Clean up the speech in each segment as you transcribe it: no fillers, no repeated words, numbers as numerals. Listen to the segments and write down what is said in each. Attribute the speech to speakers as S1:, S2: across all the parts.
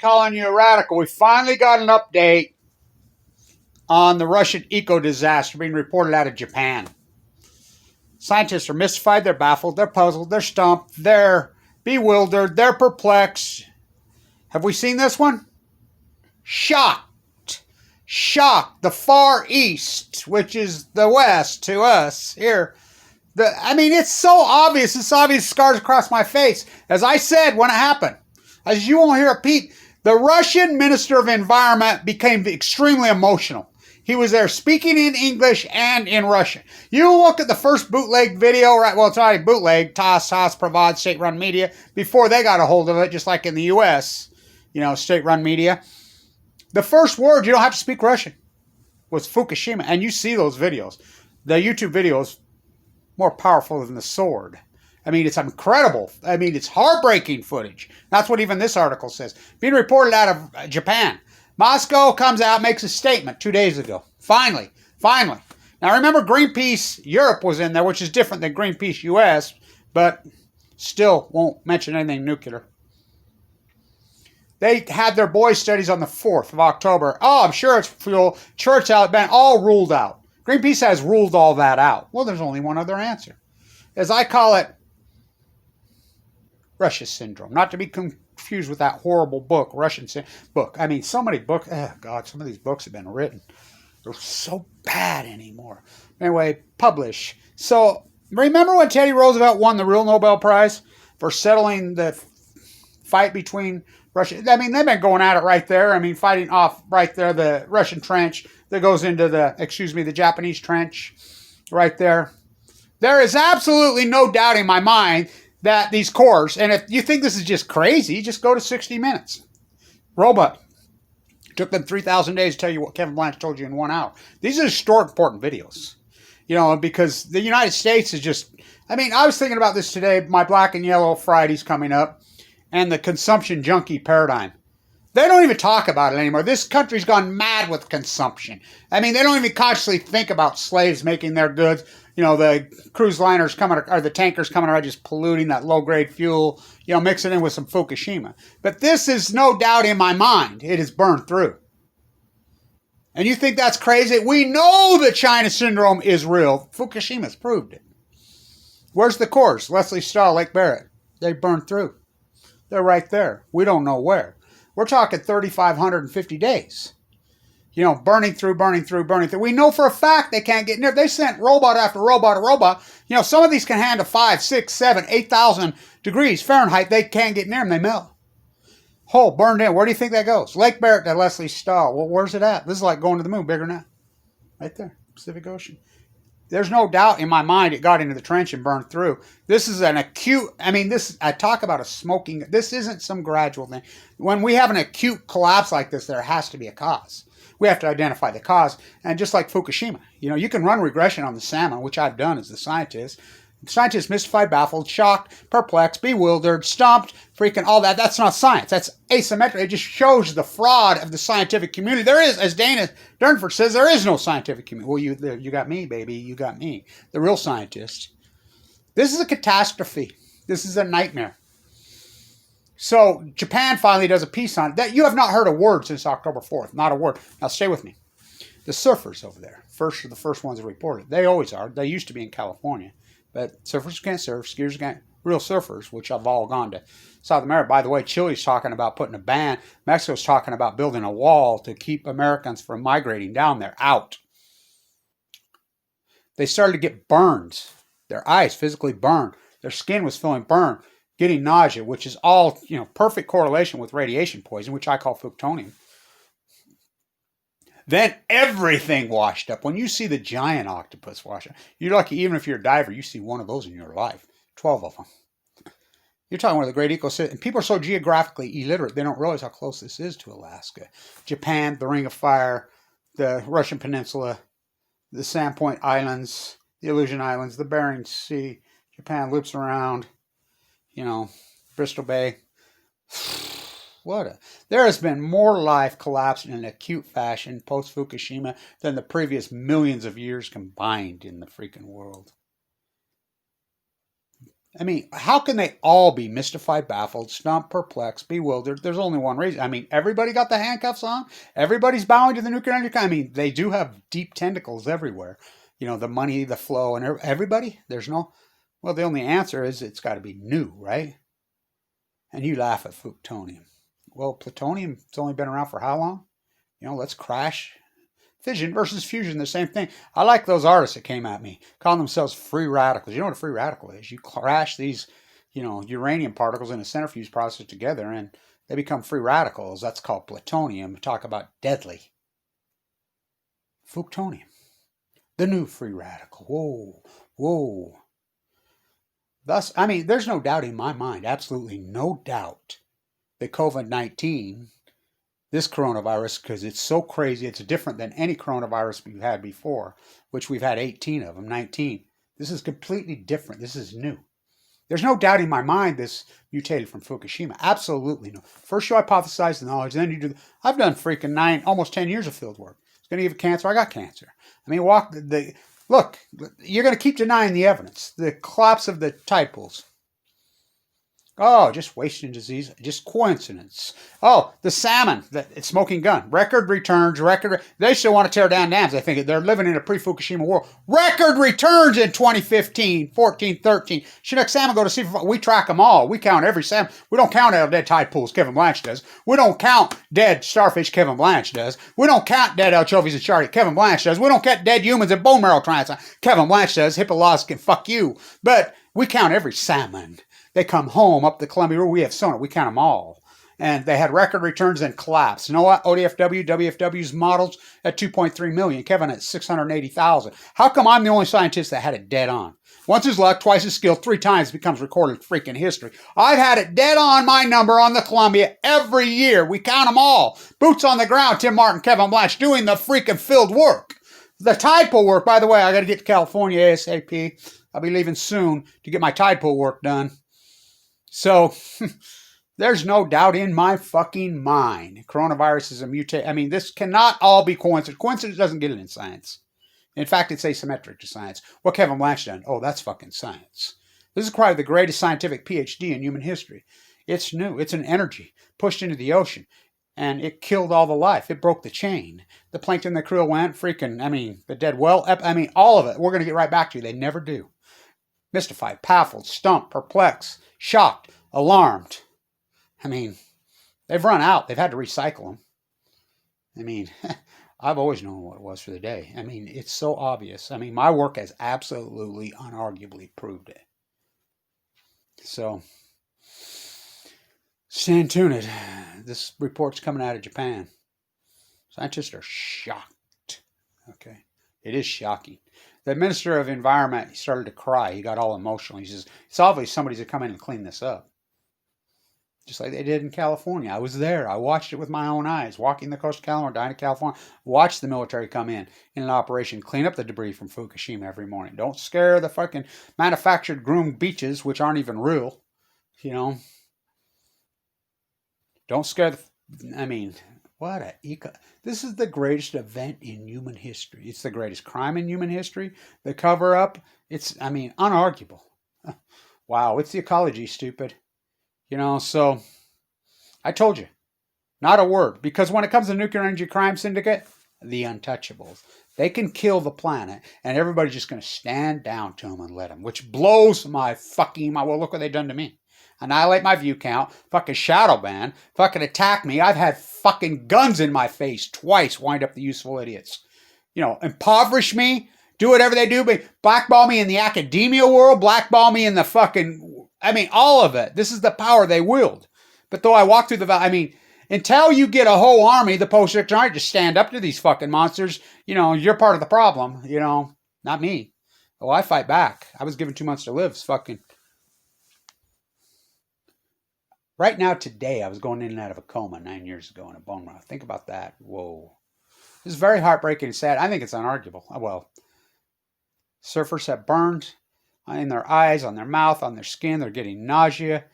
S1: calling you a radical. We finally got an update on the Russian eco-disaster being reported out of Japan. Scientists are mystified, they're baffled, they're puzzled, they're stumped, they're bewildered, they're perplexed. Have we seen this one? Shocked. Shocked. The Far East, which is the West to us here. It's so obvious. It's obvious, scars across my face. As I said when it happened, as you won't hear it, Pete, the Russian Minister of Environment became extremely emotional. He was there speaking in English and in Russian. You look at the first bootleg video, right? Well, it's already bootleg, TASS provides state-run media, before they got a hold of it, just like in the U.S., state-run media. The first word, you don't have to speak Russian, was Fukushima. And you see those videos. The YouTube videos more powerful than the sword. It's incredible. It's heartbreaking footage. That's what even this article says. Being reported out of Japan. Moscow comes out, makes a statement 2 days ago. Finally. Now remember, Greenpeace Europe was in there, which is different than Greenpeace US, but still won't mention anything nuclear. They had their boys' studies on the 4th of October. Oh, I'm sure it's fuel. Sure it's been all ruled out. Greenpeace has ruled all that out. Well, there's only one other answer. As I call it, Russia syndrome. Not to be confused with that horrible book, Russian book. So many books. Oh, God, some of these books have been written. They're so bad anymore. Anyway, publish. So, remember when Teddy Roosevelt won the real Nobel Prize for settling the fight between Russia? They've been going at it right there. Fighting off right there the Russian trench that goes into the Japanese trench right there. There is absolutely no doubt in my mind that these cores, and if you think this is just crazy, just go to 60 Minutes. Robot. Took them 3,000 days to tell you what Kevin Blanche told you in 1 hour. These are historic important videos. Because the United States is just, I was thinking about this today. My Black and Yellow Friday's coming up, and the consumption junkie paradigm. They don't even talk about it anymore. This country's gone mad with consumption. They don't even consciously think about slaves making their goods. The cruise liners coming, or the tankers coming around just polluting that low-grade fuel, mixing in with some Fukushima. But this is no doubt in my mind. It is burned through. And you think that's crazy? We know the China syndrome is real. Fukushima's proved it. Where's the cores? Leslie Stahl, Lake Barrett. They burned through. They're right there. We don't know where. We're talking 3,550 days. Burning through. We know for a fact they can't get near. They sent robot after robot. Some of these can handle 5, 6, 7, 8,000 degrees Fahrenheit. They can't get near them. They melt. Whole burned in. Where do you think that goes? Lake Barrett to Leslie Stahl. Well, where's it at? This is like going to the moon. Bigger than that. Right there. Pacific Ocean. There's no doubt in my mind it got into the trench and burned through. This is an acute, I talk about a smoking, this isn't some gradual thing. When we have an acute collapse like this, there has to be a cause. We have to identify the cause. And just like Fukushima, you can run regression on the salmon, which I've done as the scientist. Scientists mystified, baffled, shocked, perplexed, bewildered, stumped, freaking all that. That's not science. That's asymmetric. It just shows the fraud of the scientific community. There is, as Dana Durnford says, there is no scientific community. Well, you got me, baby. You got me. The real scientist. This is a catastrophe. This is a nightmare. So Japan finally does a piece on it. That you have not heard a word since October 4th. Not a word. Now stay with me. The surfers over there. The first ones that reported. They always are. They used to be in California. But surfers can't surf, skiers can't. Real surfers, which have all gone to South America. By the way, Chile's talking about putting a ban. Mexico's talking about building a wall to keep Americans from migrating down there, out. They started to get burns. Their eyes physically burned. Their skin was feeling burned, getting nausea, which is all, perfect correlation with radiation poison, which I call FUKTONIUM. Then everything washed up. When you see the giant octopus wash up, you're lucky even if you're a diver, you see one of those in your life. 12 of them. You're talking one of the great ecosystems. And people are so geographically illiterate, they don't realize how close this is to Alaska. Japan, the Ring of Fire, the Russian Peninsula, the Sandpoint Islands, the Aleutian Islands, the Bering Sea. Japan loops around, Bristol Bay. There has been more life collapsing in an acute fashion post-Fukushima than the previous millions of years combined in the freaking world. I mean, how can they all be mystified, baffled, stumped, perplexed, bewildered? There's only one reason. I mean, everybody got the handcuffs on. Everybody's bowing to the nuclear energy. I mean, they do have deep tentacles everywhere. You know, the money, the flow, and everybody. There's no. Well, the only answer is it's got to be new, right? And you laugh at Fuktonium. Well, plutonium, it's only been around for how long? You know, let's crash. Fission versus fusion, the same thing. I like those artists that came at me, calling themselves free radicals. You know what a free radical is? You crash these, you know, uranium particles in a centrifuge process together and they become free radicals. That's called plutonium. Talk about deadly. Fuktonium, the new free radical. Whoa, whoa. Thus, I mean, there's no doubt in my mind, absolutely no doubt, that COVID-19, this coronavirus, because it's so crazy, it's different than any coronavirus we've had before, which we've had 18 of them, 19. This is completely different. This is new. There's no doubt in my mind this mutated from Fukushima. Absolutely no. First you hypothesize the knowledge, then you do. I've done freaking almost 10 years of field work. It's going to give you cancer. I got cancer. I mean, look, you're going to keep denying the evidence. The collapse of the tide pools. Oh, just wasting disease, just coincidence. Oh, the salmon, it's smoking gun. Record returns, they still want to tear down dams. I think they're living in a pre-Fukushima world. Record returns in 2015, 14, 13. Chinook salmon go to sea. We track them all. We count every salmon. We don't count dead tide pools, Kevin Blanche does. We don't count dead starfish, Kevin Blanche does. We don't count dead anchovies and shark, Kevin Blanche does. We don't count dead humans and bone marrow transplant, Kevin Blanche does. HIPAA laws can fuck you. But we count every salmon. They come home up the Columbia River. We have sonar. We count them all. And they had record returns and collapse. You know what? ODFW, WFW's models at 2.3 million. Kevin at 680,000. How come I'm the only scientist that had it dead on? Once his luck, twice his skill, 3 times becomes recorded freaking history. I've had it dead on my number on the Columbia every year. We count them all. Boots on the ground, Tim Martin, Kevin Blanche doing the freaking field work. The tide pool work, by the way, I got to get to California ASAP. I'll be leaving soon to get my tide pool work done. So, there's no doubt in my fucking mind. Coronavirus is a mutation. I mean, this cannot all be coincidence. Coincidence doesn't get it in science. In fact, it's asymmetric to science. What Kevin Blanche done? Oh, that's fucking science. This is probably the greatest scientific PhD in human history. It's new. It's an energy pushed into the ocean. And it killed all the life. It broke the chain. The plankton, the krill went freaking, I mean, the dead well, I mean, all of it. We're going to get right back to you. They never do. Mystified, baffled, stumped, perplexed, shocked, alarmed. I mean, they've run out. They've had to recycle them. I mean, I've always known what it was for the day. I mean, it's so obvious. I mean, my work has absolutely, unarguably proved it. So, stay tuned. This report's coming out of Japan. Scientists are shocked. Okay? It is shocking. The Minister of Environment, he started to cry. He got all emotional. He says, it's obvious somebody's going to come in and clean this up. Just like they did in California. I was there. I watched it with my own eyes. Walking the coast of California, dying in California. Watched the military come in an operation, clean up the debris from Fukushima every morning. Don't scare the fucking manufactured groomed beaches, which aren't even real. You know. Don't scare this is the greatest event in human history. It's the greatest crime in human history. The cover-up, it's, unarguable. Wow, it's the ecology, stupid. You know, so I told you, not a word. Because when it comes to the nuclear energy crime syndicate, the untouchables, they can kill the planet, and everybody's just going to stand down to them and let them, which blows my fucking mind. Well, look what they've done to me. Annihilate my view count, fucking shadow ban, fucking attack me. I've had fucking guns in my face twice, wind up the useful idiots. You know, impoverish me, do whatever they do, but blackball me in the academia world, blackball me in the fucking, all of it. This is the power they wield. But though I walk through until you get a whole army, the post-sector army, just stand up to these fucking monsters, you're part of the problem, not me. Oh, I fight back. I was given 2 months to live. It's fucking... Right now, today, I was going in and out of a coma 9 years ago in a bone marrow. Think about that. Whoa. This is very heartbreaking and sad. I think it's unarguable. Well, surfers have burns in their eyes, on their mouth, on their skin. They're getting nausea.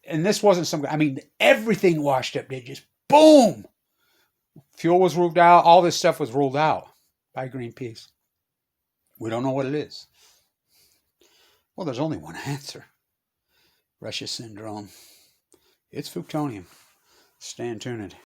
S1: And this wasn't everything washed up. They just, boom. Fuel was ruled out. All this stuff was ruled out by Greenpeace. We don't know what it is. Well, there's only one answer. Russia syndrome. It's Fuktonium. Stand tuned.